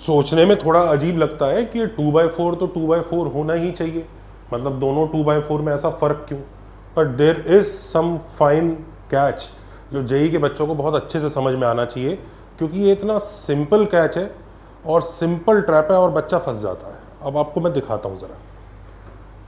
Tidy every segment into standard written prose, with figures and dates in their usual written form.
सोचने में थोड़ा अजीब लगता है कि 2/4 तो 2/4 होना ही चाहिए, मतलब दोनों 2/4 में ऐसा फ़र्क क्यों। But there is some fine catch जो जेई के बच्चों को बहुत अच्छे से समझ में आना चाहिए, क्योंकि ये इतना सिंपल कैच है और सिंपल ट्रैप है और बच्चा फंस जाता है। अब आपको मैं दिखाता हूँ ज़रा।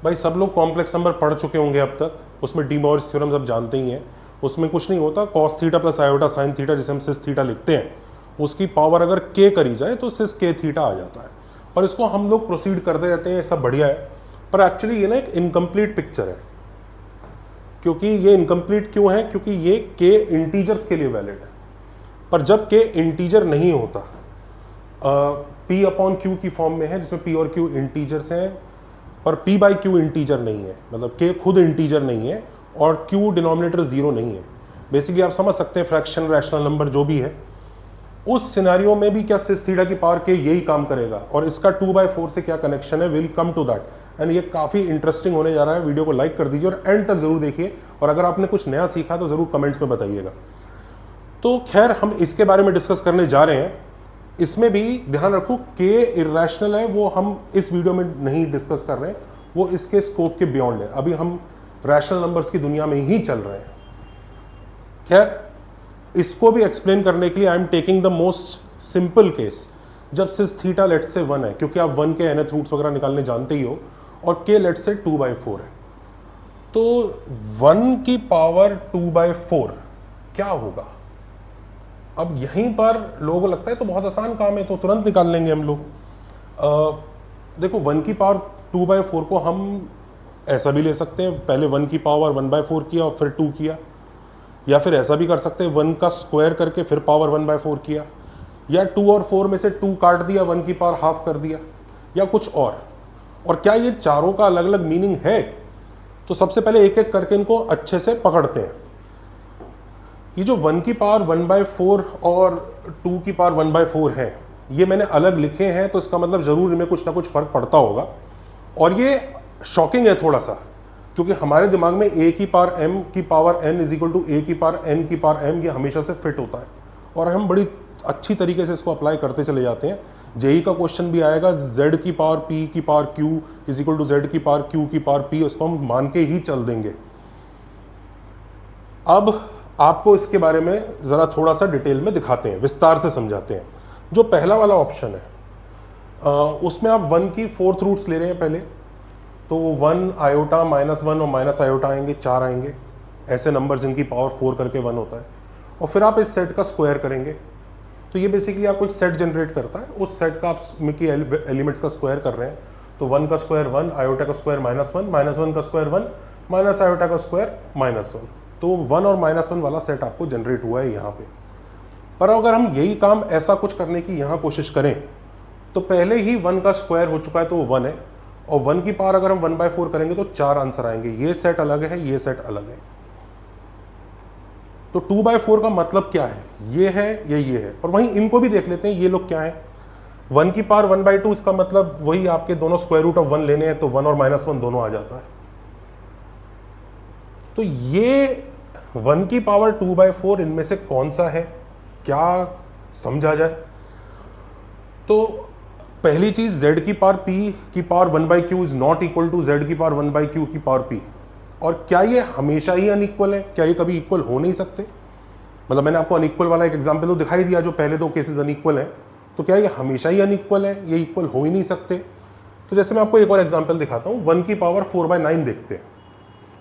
भाई सब लोग कॉम्प्लेक्स नंबर पढ़ चुके होंगे अब तक, उसमें डी मॉरिस थ्योरम सब जानते ही हैं। उसमें कुछ नहीं होता, cos theta plus iota sine theta जिसे हम सिस थीटा लिखते हैं, उसकी पावर अगर के करी जाए तो सिस के थीटा आ जाता है। और इसको हम लोग प्रोसीड करते रहते हैं, सब बढ़िया है। पर एक्चुअली ये ना एक इनकम्प्लीट पिक्चर है। क्योंकि ये इनकम्प्लीट क्यों है? क्योंकि ये के इंटीजर्स के लिए वैलिड है। पर जब के इंटीजर नहीं होता, पी अपॉन क्यू की फॉर्म में है जिसमें पी और क्यू इंटीजर्स हैं, पर p बाई क्यू इंटीजर नहीं है, मतलब k खुद इंटीजर नहीं है और q डिनोमिनेटर जीरो नहीं है। बेसिकली आप समझ सकते हैं फ्रैक्शन रैशनल नंबर जो भी है, उस सिनेरियो में भी क्या सिस थीटा की पावर k यही काम करेगा। और इसका 2/4 से क्या कनेक्शन है, will come to that. And ये काफ़ी इंटरेस्टिंग होने जा रहा है। वीडियो को लाइक कर दीजिए और एंड तक जरूर देखिए, और अगर आपने कुछ नया सीखा तो ज़रूर कमेंट्स में बताइएगा। तो खैर हम इसके बारे में डिस्कस करने जा रहे हैं। इसमें भी ध्यान रखो के इरेशनल है, वो हम इस वीडियो में नहीं डिस्कस कर रहे हैं, वो इसके स्कोप के बियॉन्ड है। अभी हम रैशनल नंबर्स की दुनिया में ही चल रहे हैं। खैर इसको भी एक्सप्लेन करने के लिए I am taking the most simple case, जब सिस थीटा लेट से 1 है, क्योंकि आप 1 के nth रूट्स वगैरह निकालने जानते ही हो, और के लेट से 2/4 है। तो 1 की पावर 2/4 क्या होगा? अब यहीं पर लोगों को लगता है तो बहुत आसान काम है, तो तुरंत निकाल लेंगे हम लोग। देखो 1 की पावर 2/4 को हम ऐसा भी ले सकते हैं, पहले 1 की पावर 1/4 किया और फिर 2 किया, या फिर ऐसा भी कर सकते हैं 1 का स्क्वायर करके फिर पावर 1/4 किया, या 2 और 4 में से 2 काट दिया, 1 की पावर हाफ कर दिया, या कुछ और क्या ये चारों का अलग अलग मीनिंग है? तो सबसे पहले एक एक करके इनको अच्छे से पकड़ते हैं। ये जो 1 की पावर 1/4 और 2 की पावर 1/4 है, ये मैंने अलग लिखे हैं, तो इसका मतलब जरूर इनमें कुछ ना कुछ फर्क पड़ता होगा। और ये शॉकिंग है थोड़ा सा, क्योंकि हमारे दिमाग में a की पावर m की power n is equal to a की पावर n की पावर m, ये हमेशा से फिट होता है और हम बड़ी अच्छी तरीके से इसको अप्लाई करते चले जाते हैं। जेई का क्वेश्चन भी आएगा, z की पावर p की power q is equal to z की पावर q की पावर p, उसको हम मान के ही चल देंगे। अब आपको इसके बारे में ज़रा थोड़ा सा डिटेल में दिखाते हैं, विस्तार से समझाते हैं। जो पहला वाला ऑप्शन है उसमें आप 1 की 4th रूट्स ले रहे हैं पहले, तो वो 1 आयोटा -1 और माइनस आयोटा आएंगे, 4 आएंगे, ऐसे नंबर जिनकी पावर 4 करके 1 होता है। और फिर आप इस सेट का स्क्वायर करेंगे, तो ये बेसिकली आपको एक सेट जनरेट करता है, उस सेट का आप की एलिमेंट्स का स्क्वायर कर रहे हैं। तो 1 का स्क्वायर 1, आयोटा का स्क्वायर -1, -1 का स्क्वायर 1, माइनस आयोटा का स्क्वायर -1, तो 1 और -1 वाला सेट आपको जनरेट हुआ है यहाँ पे। पर अगर हम यही काम ऐसा कुछ करने की यहाँ कोशिश करें, तो पहले ही 1 का स्क्वायर हो चुका है, तो वो 1 है, और 1 की पावर अगर हम 1/4 करेंगे तो 4 आंसर आएंगे। ये सेट अलग है, ये सेट अलग है। तो 2/4 का मतलब क्या है? ये है, ये है। और वहीं इनको भी देख लेते हैं, ये लोग क्या है। 1 की पावर 1/2, इसका मतलब वही आपके दोनों स्क्वायर रूट ऑफ 1 लेने हैं, तो 1 और -1 दोनों आ जाता है। तो ये 1 की पावर 2/4 इनमें से कौन सा है, क्या समझा जाए? तो पहली चीज, z की पावर p की power 1/q is not equal to z की पावर 1/q की पावर p। और क्या ये हमेशा ही अनइक्वल है? क्या ये कभी इक्वल हो नहीं सकते? मतलब मैंने आपको अनइक्वल वाला एक एग्जांपल तो दिखाई दिया, जो पहले दो केसेस अनइक्वल हैं, तो क्या ये हमेशा ही अनइक्वल है? ये इक्वल हो ही नहीं सकते? तो जैसे मैं आपको एक और एग्जांपल दिखाता हूँ, 1 की पावर 4/9 देखते हैं,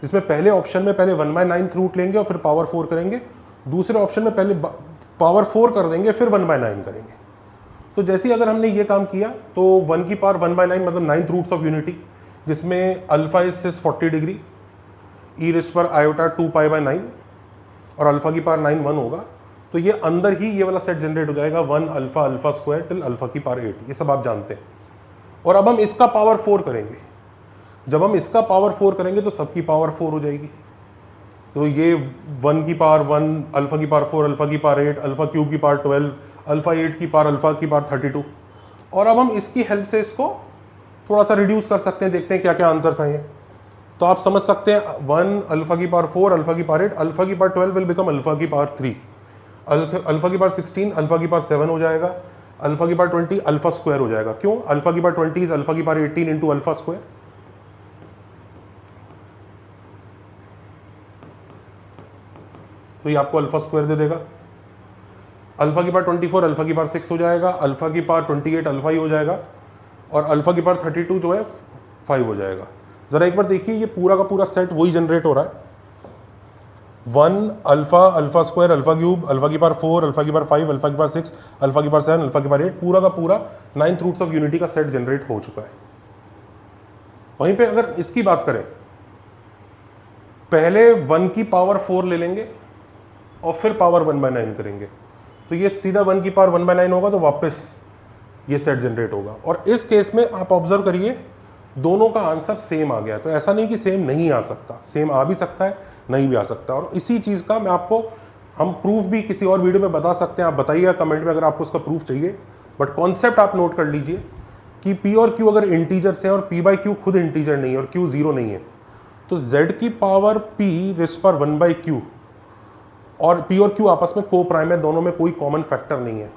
जिसमें पहले ऑप्शन में पहले 1/9 रूट लेंगे और फिर पावर 4 करेंगे, दूसरे ऑप्शन में पहले पावर 4 कर देंगे फिर 1/9 करेंगे। तो जैसे ही अगर हमने ये काम किया, तो 1 की पावर 1/9 मतलब 9th रूट्स ऑफ यूनिटी, जिसमें alpha is sis 40 degree, E wrist पर आयोटा 2π/9 और अल्फा की पावर 9 1 होगा। तो ये अंदर ही ये वाला सेट जनरेट हो जाएगा, 1 alpha alpha square till alpha की पावर 8, ये सब आप जानते हैं। और अब हम इसका पावर 4 करेंगे। जब हम इसका पावर 4 करेंगे तो सबकी पावर 4 हो जाएगी। तो ये 1 की पावर 1, अल्फा की पावर 4, अल्फा की पावर 8, अल्फा क्यूब की पावर 12, अल्फा 8 की पावर अल्फा की पावर 32। और अब हम इसकी हेल्प से इसको थोड़ा सा रिड्यूस कर सकते हैं, देखते हैं क्या क्या आंसर्स आए हैं। तो आप समझ सकते हैं 1 अल्फा की पावर 4, अल्फा की पावर 8, अल्फा की पावर 12 विल बिकम अल्फा की पावर 3, अल्फा की पावर 16 अल्फा की पावर 7 हो जाएगा, अल्फा की पावर 20 अल्फा स्क्वायर हो जाएगा। क्यों? अल्फा की पावर 20 इज अल्फा की पावर 18 इंटू अल्फा स्क्वायर। तो ये आपको अल्फा स्क्वायर दे देगा। अल्फा की पावर 24 अल्फा की पावर 6 हो जाएगा, अल्फा की पावर 28 अल्फा ही हो जाएगा, और अल्फा की पावर 32 जो है 5 हो जाएगा। जरा एक बार देखिए, ये पूरा का पूरा सेट वही जनरेट हो रहा है। 1 alpha, alpha square, alpha cube, alpha की पावर 4, अल्फा की पावर 5, अल्फा की पावर 6, अल्फा की पावर 7, अल्फा की पावर 8, पूरा का पूरा 9th रूट्स ऑफ यूनिटी का सेट जनरेट हो चुका है। वहीं पे अगर इसकी बात करें, पहले 1 की पावर 4 ले लेंगे और फिर पावर 1/9 करेंगे, तो ये सीधा 1 की पावर 1/9 होगा, तो वापस ये सेट जनरेट होगा। और इस केस में आप ऑब्जर्व करिए, दोनों का आंसर सेम आ गया। तो ऐसा नहीं कि सेम नहीं आ सकता, सेम आ भी सकता है, नहीं भी आ सकता। और इसी चीज का मैं आपको, हम प्रूफ भी किसी और वीडियो में बता सकते हैं, आप बताइएगा कमेंट में अगर आपको उसका प्रूफ चाहिए। बट कॉन्सेप्ट आप नोट कर लीजिए कि P और Q अगर इंटीजर्स हैं और P/Q खुद इंटीजर नहीं है और Q 0 नहीं है, तो Z की पावर P रेज़ पर 1/Q और P और Q आपस में को प्राइम है, दोनों में कोई कॉमन फैक्टर नहीं है।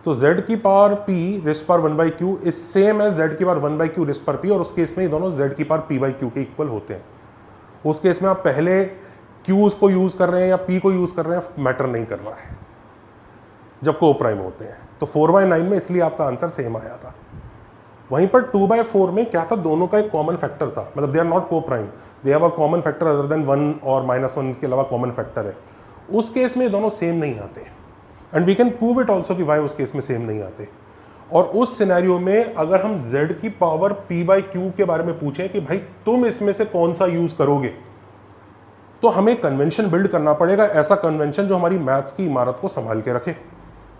तो Z की पावर P रेज़ पर 1/Q is same as Z की पावर 1/Q रेज़ पर P, और उस केस में ये दोनों Z की पावर P/Q के इक्वल होते हैं। उस केस में आप पहले Q को यूज कर रहे हैं या P को यूज कर रहे हैं, मैटर नहीं कर रहा है जब को प्राइम होते हैं। तो 4/9 में इसलिए आपका आंसर सेम आया था। वहीं पर 2/4 में क्या था, दोनों का एक कॉमन फैक्टर था, मतलब दे आर नॉट को prime, they have a common factor other than 1 और -1 के अलावा कॉमन फैक्टर है। उस केस में दोनों सेम नहीं आते, and we can prove it also कि वाई उस केस में सेम नहीं आते। और उस सिनेरियो में अगर हम Z की पावर P/Q के बारे में पूछें कि भाई तुम इसमें से कौन सा यूज करोगे, तो हमें कन्वेंशन बिल्ड करना पड़ेगा, ऐसा कन्वेंशन जो हमारी मैथ्स की इमारत को संभाल के रखे।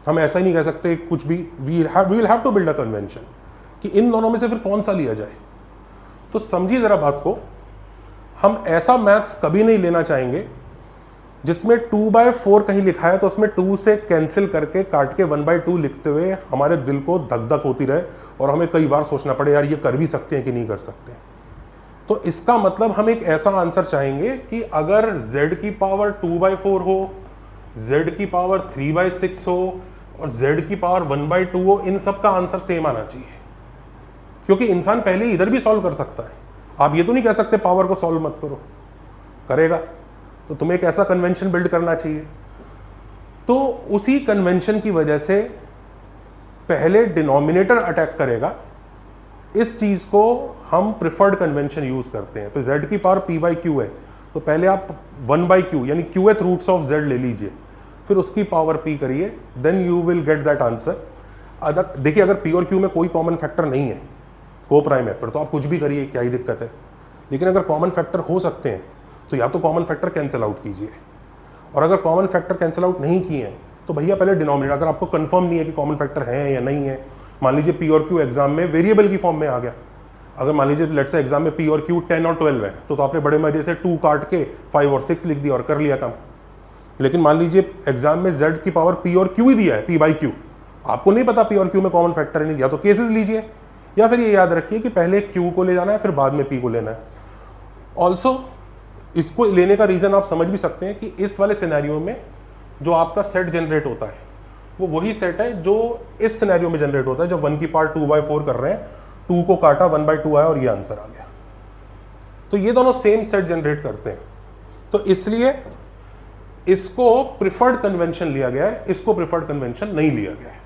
हम ऐसा ही नहीं कह सकते कुछ भी, we will have to build a convention कि इन दोनों में से फिर कौन सा लिया जाए। तो समझिए जरा बात को, हम ऐसा मैथ्स कभी नहीं लेना चाहेंगे जिसमें 2/4 कहीं लिखा है तो उसमें 2 से कैंसिल करके काट के 1/2 लिखते हुए हमारे दिल को धक धक होती रहे और हमें कई बार सोचना पड़े यार ये कर भी सकते हैं कि नहीं कर सकते। तो इसका मतलब हम एक ऐसा आंसर चाहेंगे कि अगर Z की पावर 2/4 हो, Z की पावर 3/6 हो और Z की पावर 1/2 हो, इन सब का आंसर सेम आना चाहिए, क्योंकि इंसान पहले ही इधर भी सॉल्व कर सकता है। आप ये तो नहीं कह सकते पावर को सॉल्व मत करो, करेगा, तो तुम्हें एक ऐसा कन्वेंशन बिल्ड करना चाहिए। तो उसी कन्वेंशन की वजह से पहले डिनोमिनेटर अटैक करेगा, इस चीज को हम प्रिफर्ड कन्वेंशन यूज करते हैं। तो Z की पावर P/Q है, तो पहले आप 1/Q यानी Qth रूट्स ऑफ Z ले लीजिए, फिर उसकी पावर P करिए, then you will get that answer. देखिए अगर P और Q में कोई कॉमन फैक्टर नहीं है, को प्राइम है, फिर तो आप कुछ भी करिए, क्या ही दिक्कत है। लेकिन अगर कॉमन फैक्टर हो सकते हैं तो या तो कॉमन फैक्टर कैंसिल आउट कीजिए, और अगर कॉमन फैक्टर कैंसिल आउट नहीं किए हैं तो भैया पहले डिनोमिनेटर, अगर आपको कंफर्म नहीं है कि कॉमन फैक्टर है या नहीं है, मान लीजिए P और Q एग्जाम में वेरिएबल की फॉर्म में आ गया, अगर मान लीजिए लेट्स से एग्जाम में P और Q 10 और 12 है, तो आपने बड़े मजे से 2 काट के 5 और 6 लिख दिया और कर लिया काम। लेकिन मान लीजिए एग्जाम में Z की पावर P और Q ही दिया है, P/Q, आपको नहीं पता P और Q में कॉमन फैक्टर नहीं दिया, तो केसेस लीजिए, या फिर ये याद रखिए कि पहले Q को ले जाना है फिर बाद में P को लेना है। ऑल्सो इसको लेने का रीजन आप समझ भी सकते हैं कि इस वाले सिनेरियो में जो आपका सेट जनरेट होता है वो वही सेट है जो इस सिनेरियो में जनरेट होता है जब 1 की पावर 2/4 कर रहे हैं, 2 को काटा 1/2 आया और ये आंसर आ गया। तो ये दोनों सेम सेट जनरेट करते हैं, तो इसलिए इसको प्रिफर्ड कन्वेंशन लिया गया है, इसको प्रिफर्ड कन्वेंशन नहीं लिया गया है।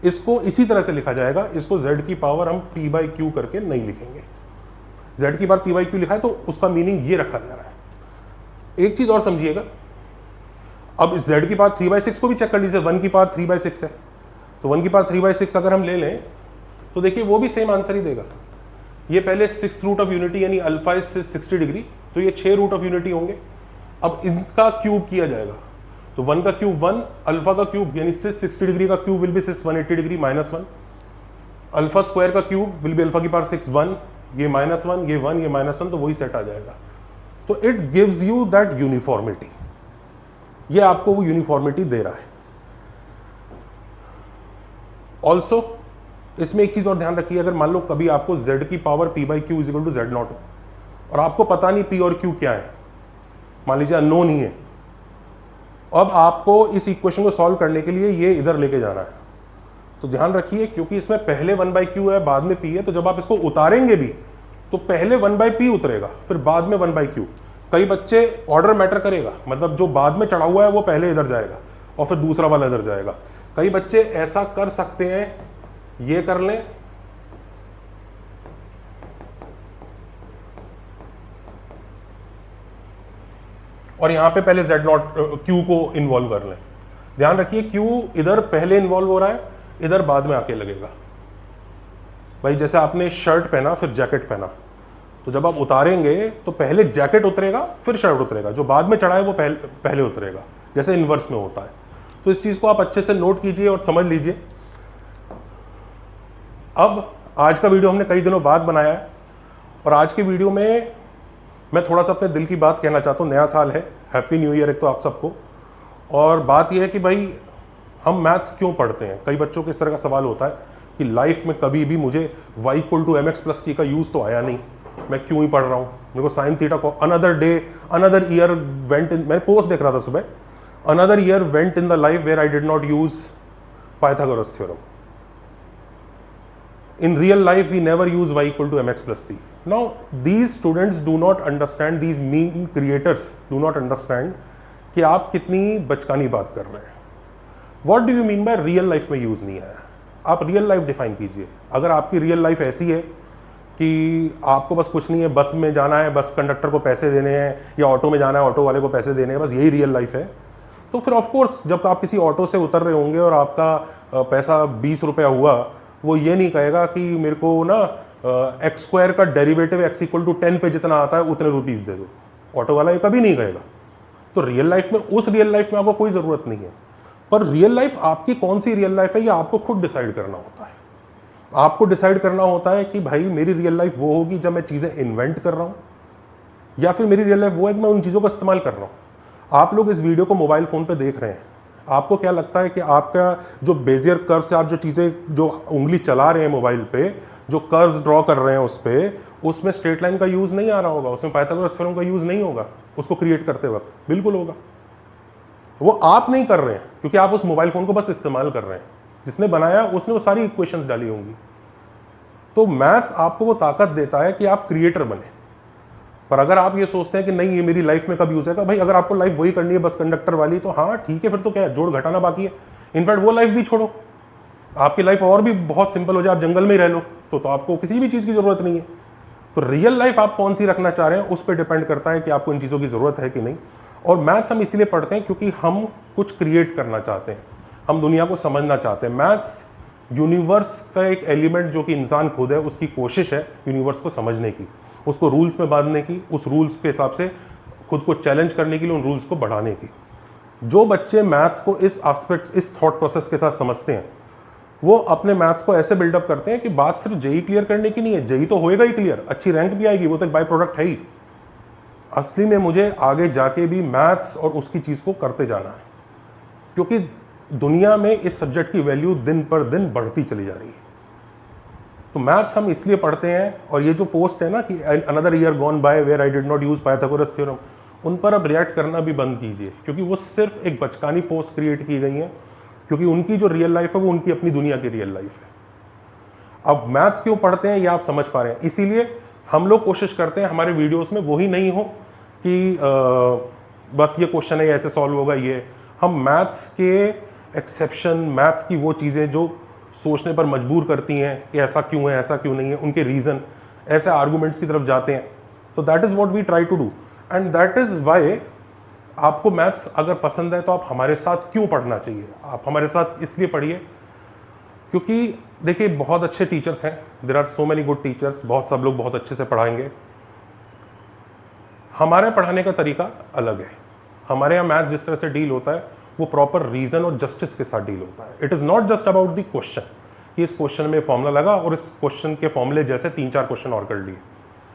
इसको इसी तरह से लिखा जाएगा, इसको Z की पावर हम P/Q करके नहीं लिखेंगे। Z की पावर P/Q लिखा है तो उसका मीनिंग ये रखा जा रहा है। एक चीज और समझिएगा, अब इस Z की पावर 3/6 को भी चेक कर लीजिए, 1 की पावर 3/6 है, तो 1 की पावर 3/6 अगर हम ले लें तो देखिए वो भी सेम आंसर ही देगा। ये पहले 6th रूट ऑफ यूनिटी यानी अल्फा इज 60 डिग्री, तो ये 6 रूट ऑफ यूनिटी होंगे। अब इनका क्यूब किया जाएगा, तो 1 का क्यूब 1, अल्फा का क्यूब यानी 60 डिग्री का cube will be 180 degree -1, alpha square का क्यूब विल बी अल्फा की पावर 6 1, ये -1, ये 1, ये -1, तो वही सेट आ जाएगा। तो it gives you that uniformity, ये आपको वो यूनिफॉर्मिटी दे रहा है। ऑल्सो इसमें एक चीज और ध्यान रखिए, अगर मान लो कभी आपको Z की power P/Q is equal to Z0 हो और आपको पता नहीं P और Q क्या है, मान लीजिए अननोन ही है, अब आपको इस इक्वेशन को सॉल्व करने के लिए ये इधर लेके जाना है। तो ध्यान रखिए, क्योंकि इसमें पहले 1/q है, बाद में p है, तो जब आप इसको उतारेंगे भी तो पहले 1/p उतरेगा, फिर बाद में 1/q। कई बच्चे ऑर्डर मैटर करेगा, मतलब जो बाद में चढ़ा हुआ है वो पहले इधर जाएगा और फिर दूसरा वाला इधर जाएगा। कई बच्चे ऐसा कर सकते हैं, ये कर लें, और यहां पे पहले z0 q को इन्वॉल्व कर लें। ध्यान रखिए q इधर पहले इन्वॉल्व हो रहा है, इधर बाद में आके लगेगा। भाई जैसे आपने शर्ट पहना फिर जैकेट पहना, तो जब आप उतारेंगे तो पहले जैकेट उतरेगा फिर शर्ट उतरेगा, जो बाद में चढ़ा है वो पहले उतरेगा, जैसे इन्वर्स में होता है। तो इस चीज को आप अच्छे से नोट कीजिए और समझ लीजिए। अब आज का वीडियो हमने कई दिनों बाद बनाया है, और आज के वीडियो में मैं थोड़ा सा अपने दिल की बात कहना चाहता हूँ। नया साल है, हैप्पी न्यू ईयर एक तो आप सबको। और बात यह है कि भाई हम मैथ्स क्यों पढ़ते हैं। कई बच्चों को इस तरह का सवाल होता है कि लाइफ में कभी भी मुझे y = mx + c का यूज तो आया नहीं, मैं क्यों ही पढ़ रहा हूँ। मेरे को साइन थीटा को another day another year went in, मैं पोस्ट देख रहा था सुबह, another year went in the life where I did not use Pythagoras theorem. In real life, we never use y = mx + c. Now, these students do not understand, these meme creators do not understand कि आप कितनी बचकानी बात कर रहे हैं। What do you mean by real life में use नहीं आया? आप रियल लाइफ डिफाइन कीजिए। अगर आपकी रियल लाइफ ऐसी है कि आपको बस कुछ नहीं है, बस में जाना है, बस कंडक्टर को पैसे देने हैं, या ऑटो में जाना है, ऑटो वाले को पैसे देने हैं, बस यही रियल लाइफ है, तो फिर ऑफ कोर्स जब आप किसी ऑटो से उतर रहे होंगे और आपका पैसा 20 रुपया हुआ, वो ये नहीं कहेगा कि मेरे को ना x² का डेरिवेटिव x = 10 पे जितना आता है उतने रुपीस दे दो। ऑटो वाला ये कभी नहीं कहेगा। तो रियल लाइफ में, उस रियल लाइफ में आपको कोई ज़रूरत नहीं है। पर रियल लाइफ आपकी कौन सी रियल लाइफ है, ये आपको खुद डिसाइड करना होता है। आपको डिसाइड करना होता है कि भाई मेरी रियल लाइफ वो होगी जब मैं चीज़ें इन्वेंट कर रहा हूँ, या फिर मेरी रियल लाइफ वो है कि मैं उन चीज़ों का इस्तेमाल कर रहा हूँ। आप लोग इस वीडियो को मोबाइल फ़ोन पे देख रहे हैं, आपको क्या लगता है कि आपका जो बेजियर कर्व से आप जो चीज़ें, जो उंगली चला रहे हैं मोबाइल पे, जो कर्व्स ड्रॉ कर रहे हैं उस पर, उसमें स्ट्रेट लाइन का यूज़ नहीं आ रहा होगा, उसमें पाइथागोरस थ्योरम का यूज़ नहीं होगा उसको क्रिएट करते वक्त? बिल्कुल होगा। वो आप नहीं कर रहे हैं क्योंकि आप उस मोबाइल फ़ोन को बस इस्तेमाल कर रहे हैं। जिसने बनाया उसने वो सारी इक्वेशंस डाली होंगी। तो मैथ्स आपको वो ताकत देता है कि आप क्रिएटर बने। पर अगर आप ये सोचते हैं कि नहीं ये मेरी लाइफ में कब यूज आएगा, भाई अगर आपको लाइफ वही करनी है बस कंडक्टर वाली, तो हाँ ठीक है, फिर तो क्या है, जोड़ घटाना बाकी है। इनफैक्ट वो लाइफ भी छोड़ो, आपकी लाइफ और भी बहुत सिंपल हो जाए, आप जंगल में ही रह लो, तो आपको किसी भी चीज़ की ज़रूरत नहीं है। तो रियल लाइफ आप कौन सी रखना चाह रहे हैं उस पर डिपेंड करता है कि आपको इन चीज़ों की ज़रूरत है कि नहीं। और मैथ्स हम इसीलिए पढ़ते हैं क्योंकि हम कुछ क्रिएट करना चाहते हैं, हम दुनिया को समझना चाहते हैं। मैथ्स यूनिवर्स का एक एलिमेंट जो कि इंसान खुद है, उसकी कोशिश है यूनिवर्स को समझने की, उसको रूल्स में बांधने की, उस रूल्स के हिसाब से खुद को चैलेंज करने के लिए उन रूल्स को बढ़ाने की। जो बच्चे मैथ्स को इस एस्पेक्ट, इस थॉट प्रोसेस के साथ समझते हैं, वो अपने मैथ्स को ऐसे बिल्डअप करते हैं कि बात सिर्फ जेई क्लियर करने की नहीं है, जेई तो होएगा ही क्लियर, अच्छी रैंक भी आएगी, वो तो एक बाय प्रोडक्ट है ही। असली में मुझे आगे जाके भी मैथ्स और उसकी चीज़ को करते जाना है, क्योंकि दुनिया में इस सब्जेक्ट की वैल्यू दिन पर दिन बढ़ती चली जा रही है। तो मैथ्स हम इसलिए पढ़ते हैं। और ये जो पोस्ट है ना कि another year gone by where I did not use Pythagoras theorem, उन पर अब रिएक्ट करना भी बंद कीजिए, क्योंकि वो सिर्फ एक बचकानी पोस्ट क्रिएट की गई है, क्योंकि उनकी जो रियल लाइफ है वो उनकी अपनी दुनिया की रियल लाइफ है। अब मैथ्स क्यों पढ़ते हैं ये आप समझ पा रहे हैं। इसीलिए हम लोग कोशिश करते हैं हमारे वीडियोस में वही नहीं हो कि बस ये क्वेश्चन है ऐसे सॉल्व होगा। ये हम मैथ्स के एक्सेप्शन, मैथ्स की वो चीज़ें जो सोचने पर मजबूर करती हैं कि ऐसा क्यों है, ऐसा क्यों नहीं है, उनके रीज़न, ऐसे आर्गूमेंट्स की तरफ जाते हैं। तो that is what we try to do, and that is why आपको मैथ्स अगर पसंद है तो आप हमारे साथ क्यों पढ़ना चाहिए। आप हमारे साथ इसलिए पढ़िए क्योंकि देखिए बहुत अच्छे टीचर्स हैं, there are so many good teachers, बहुत सब लोग बहुत अच्छे से पढ़ाएंगे। हमारे पढ़ाने का तरीका अलग है। हमारे यहाँ मैथ्स जिस तरह से डील होता है वो प्रॉपर रीजन और जस्टिस के साथ डील होता है। It is not just about the question कि इस क्वेश्चन में फॉर्मूला लगा और इस क्वेश्चन के फॉर्मूले जैसे 3-4 क्वेश्चन और कर लिए।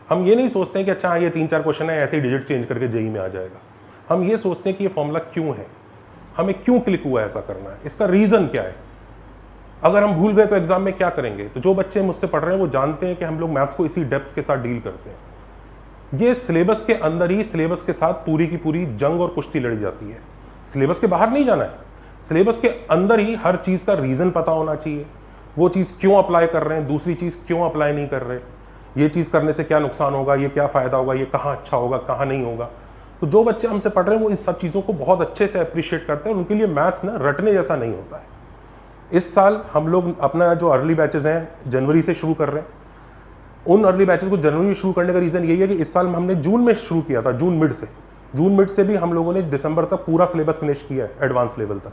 हम ये नहीं सोचते हैं कि अच्छा ये 3-4 क्वेश्चन है, ऐसे ही डिजिट चेंज करके जेई में आ जाएगा। हम ये सोचते हैं कि ये फॉर्मूला क्यों है, हमें क्यों क्लिक हुआ ऐसा करना है, इसका रीज़न क्या है। अगर हम भूल गए तो एग्जाम में क्या करेंगे। तो जो बच्चे मुझसे पढ़ रहे हैं वो जानते हैं कि हम लोग मैथ्स को इसी डेप्थ के साथ डील करते हैं। ये सिलेबस के अंदर ही, सिलेबस के साथ पूरी की पूरी जंग और कुश्ती लड़ी जाती है। सिलेबस के बाहर नहीं जाना है, सिलेबस के अंदर ही हर चीज़ का रीज़न पता होना चाहिए, वो चीज़ क्यों अप्लाई कर रहे हैं, दूसरी चीज़ क्यों अप्लाई नहीं कर रहे, ये चीज़ करने से क्या नुकसान होगा, ये क्या फ़ायदा होगा, ये कहाँ अच्छा होगा, कहाँ नहीं होगा। तो जो बच्चे हमसे पढ़ रहे हैं वो इन सब चीज़ों को बहुत अच्छे से अप्रिशिएट करते हैं और उनके लिए मैथ्स ना रटने जैसा नहीं होता है। इस साल हम लोग अपना जो अर्ली बैचेज हैं जनवरी से शुरू कर रहे हैं। उन अर्ली बैचेज को जनवरी में शुरू करने का रीज़न यही है कि इस साल हमने जून में शुरू किया था, जून मिड से भी हम लोगों ने दिसंबर तक पूरा सिलेबस फिनिश किया है एडवांस लेवल तक।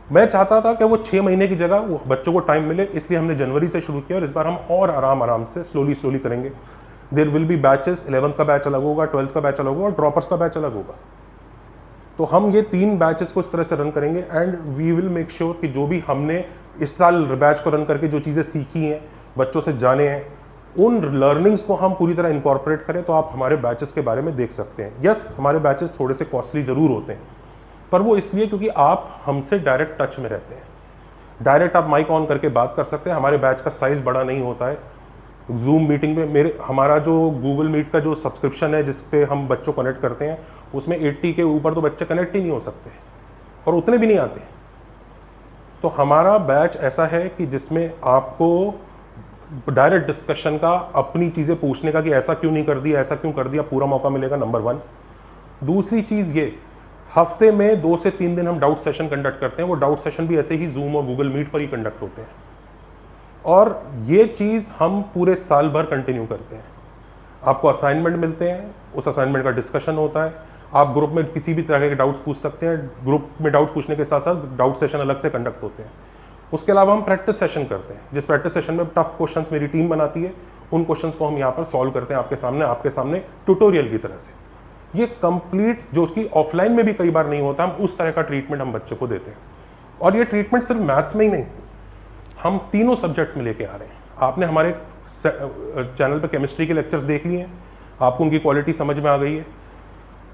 मैं चाहता था कि वो 6 महीने की जगह वो बच्चों को टाइम मिले, इसलिए हमने जनवरी से शुरू किया और इस बार हम और आराम से स्लोली करेंगे। There will be batches, 11th का बैच अलग होगा, 12th का बैच अलग होगा और ड्रॉपर्स का बैच अलग होगा। तो हम ये 3 बैचेस को इस तरह से रन करेंगे and we will make sure कि जो भी हमने इस साल बैच को रन करके जो चीज़ें सीखी हैं, बच्चों से जाने हैं, उन लर्निंग्स को हम पूरी तरह इनकॉर्पोरेट करें। तो आप हमारे बैचेस के बारे में देख सकते हैं। यस, हमारे बैचेस थोड़े से कॉस्टली ज़रूर होते हैं, पर वो इसलिए क्योंकि आप हमसे डायरेक्ट टच में रहते हैं, डायरेक्ट आप माइक ऑन करके बात कर सकते हैं। हमारे बैच का साइज़ बड़ा नहीं होता है। जूम मीटिंग में हमारा जो गूगल मीट का जो सब्सक्रिप्शन है जिस पे हम बच्चों को कनेक्ट करते हैं, उसमें 80 के ऊपर तो बच्चे कनेक्ट ही नहीं हो सकते और उतने भी नहीं आते। तो हमारा बैच ऐसा है कि जिसमें आपको डायरेक्ट डिस्कशन का, अपनी चीज़ें पूछने का कि ऐसा क्यों नहीं कर दिया, ऐसा क्यों कर दिया, पूरा मौका मिलेगा, नंबर 1। दूसरी चीज़ ये, हफ्ते में 2 से 3 दिन हम डाउट सेशन कंडक्ट करते हैं। वो डाउट सेशन भी ऐसे ही जूम और गूगल मीट पर ही कंडक्ट होते हैं और ये चीज़ हम पूरे साल भर कंटिन्यू करते हैं। आपको असाइनमेंट मिलते हैं, उस असाइनमेंट का डिस्कशन होता है, आप ग्रुप में किसी भी तरह के डाउट्स पूछ सकते हैं। ग्रुप में डाउट्स पूछने के साथ साथ डाउट सेशन अलग से कंडक्ट होते हैं। उसके अलावा हम प्रैक्टिस सेशन करते हैं, जिस प्रैक्टिस सेशन में टफ क्वेश्चंस मेरी टीम बनाती है, उन क्वेश्चंस को हम यहाँ पर सॉल्व करते हैं आपके सामने ट्यूटोरियल की तरह से। ये कंप्लीट, जो कि ऑफलाइन में भी कई बार नहीं होता, हम उस तरह का ट्रीटमेंट हम बच्चे को देते हैं। और ये ट्रीटमेंट सिर्फ मैथ्स में ही नहीं, हम तीनों सब्जेक्ट्स में लेके आ रहे हैं। आपने हमारे चैनल पर केमिस्ट्री के लेक्चर्स देख लिए हैं, आपको उनकी क्वालिटी समझ में आ गई है।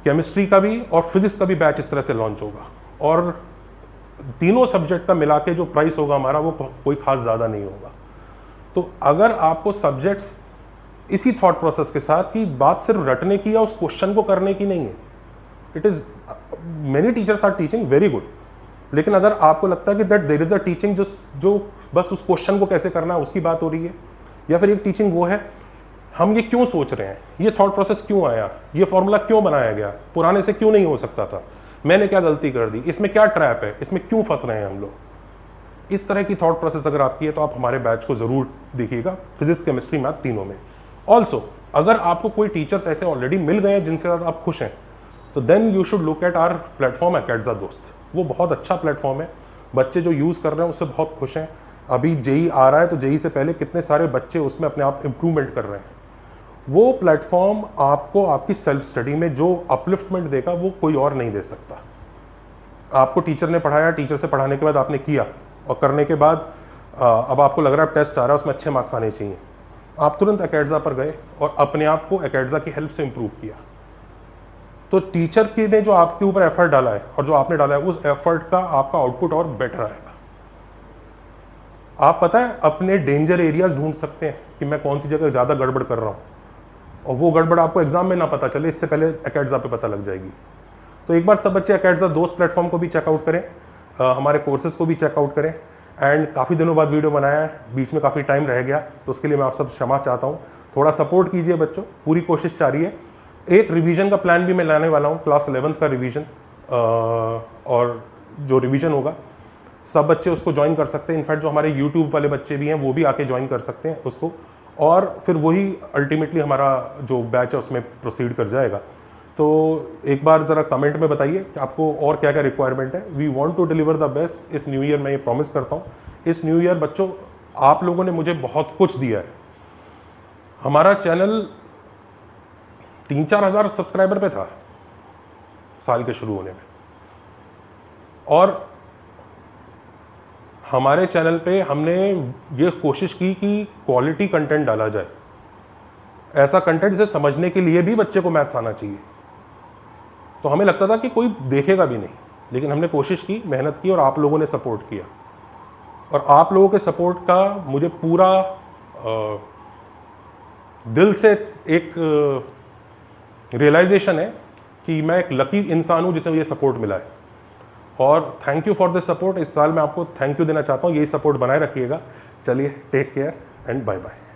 केमिस्ट्री का भी और फिजिक्स का भी बैच इस तरह से लॉन्च होगा और तीनों सब्जेक्ट का मिला के जो प्राइस होगा हमारा, वो कोई खास ज़्यादा नहीं होगा। तो अगर आपको सब्जेक्ट्स इसी थॉट प्रोसेस के साथ कि बात सिर्फ रटने की या उस क्वेश्चन को करने की नहीं है, it is many teachers are teaching very good, लेकिन अगर आपको लगता है कि that there is a teaching जो बस उस क्वेश्चन को कैसे करना है उसकी बात हो रही है, या फिर एक टीचिंग वो है हम ये क्यों सोच रहे हैं, ये थॉट प्रोसेस क्यों आया, ये फॉर्मूला क्यों बनाया गया, पुराने से क्यों नहीं हो सकता था, मैंने क्या गलती कर दी, इसमें क्या ट्रैप है, इसमें क्यों फंस रहे हैं हम लोग, इस तरह की थॉट प्रोसेस अगर आपकी है तो आप हमारे बैच को ज़रूर देखिएगा, फिजिक्स, केमिस्ट्री, मैथ तीनों में। ऑल्सो अगर आपको कोई टीचर्स ऐसे ऑलरेडी मिल गए हैं जिनके साथ आप खुश हैं, तो then you should look at our platform अकेडजा दोस्त। वो बहुत अच्छा प्लेटफॉर्म है, बच्चे जो यूज़ कर रहे हैं उससे बहुत खुश हैं। अभी जेई आ रहा है तो जेई से पहले कितने सारे बच्चे उसमें अपने आप इम्प्रूवमेंट कर रहे हैं। वो प्लेटफॉर्म आपको आपकी सेल्फ स्टडी में जो अपलिफ्टमेंट देगा वो कोई और नहीं दे सकता। आपको टीचर ने पढ़ाया, टीचर से पढ़ाने के बाद आपने किया और करने के बाद अब आपको लग रहा है टेस्ट आ रहा है उसमें अच्छे मार्क्स आने चाहिए, आप तुरंत अकेडजा पर गए और अपने आप को अकेडजा की हेल्प से इम्प्रूव किया। तो टीचर की ने जो आपके ऊपर एफर्ट डाला है और जो आपने डाला है, उस एफर्ट का आपका आउटपुट और बेटर आएगा। आप पता है अपने डेंजर एरियाज ढूंढ सकते हैं कि मैं कौन सी जगह ज़्यादा गड़बड़ कर रहा हूँ, और वो गड़बड़ आपको एग्जाम में ना पता चले, इससे पहले अकेडजा पे पता लग जाएगी। तो एक बार सब बच्चे अकेडजा दोस्त प्लेटफॉर्म को भी चेकआउट करें, हमारे कोर्सेज को भी चेकआउट करें। एंड काफ़ी दिनों बाद वीडियो बनाया है, बीच में काफ़ी टाइम रह गया, तो उसके लिए मैं आप सब क्षमा चाहता हूँ। थोड़ा सपोर्ट कीजिए बच्चों, पूरी कोशिश जारी है। एक रिवीजन का प्लान भी मैं लाने वाला हूँ, क्लास 11th का रिवीजन, और जो रिवीजन होगा सब बच्चे उसको ज्वाइन कर सकते हैं। इनफैक्ट जो हमारे यूट्यूब वाले बच्चे भी हैं वो भी आके ज्वाइन कर सकते हैं उसको, और फिर वही अल्टीमेटली हमारा जो बैच है उसमें प्रोसीड कर जाएगा। तो एक बार ज़रा कमेंट में बताइए कि आपको और क्या क्या रिक्वायरमेंट है। We want to deliver the best इस न्यू ईयर, मैं ये प्रॉमिस करता हूँ। इस न्यू ईयर बच्चों आप लोगों ने मुझे बहुत कुछ दिया है। हमारा चैनल 3-4 हज़ार सब्सक्राइबर पे था साल के शुरू होने में, और हमारे चैनल पे हमने ये कोशिश की कि क्वालिटी कंटेंट डाला जाए, ऐसा कंटेंट जिसे समझने के लिए भी बच्चे को मैथ्स आना चाहिए। तो हमें लगता था कि कोई देखेगा भी नहीं, लेकिन हमने कोशिश की, मेहनत की, और आप लोगों ने सपोर्ट किया। और आप लोगों के सपोर्ट का मुझे पूरा दिल से एक रियलाइजेशन है कि मैं एक लकी इंसान हूँ जिसे ये सपोर्ट मिला है। और thank you for the support. इस साल मैं आपको थैंक यू देना चाहता हूँ, यही सपोर्ट बनाए रखिएगा। चलिए, take care and bye bye.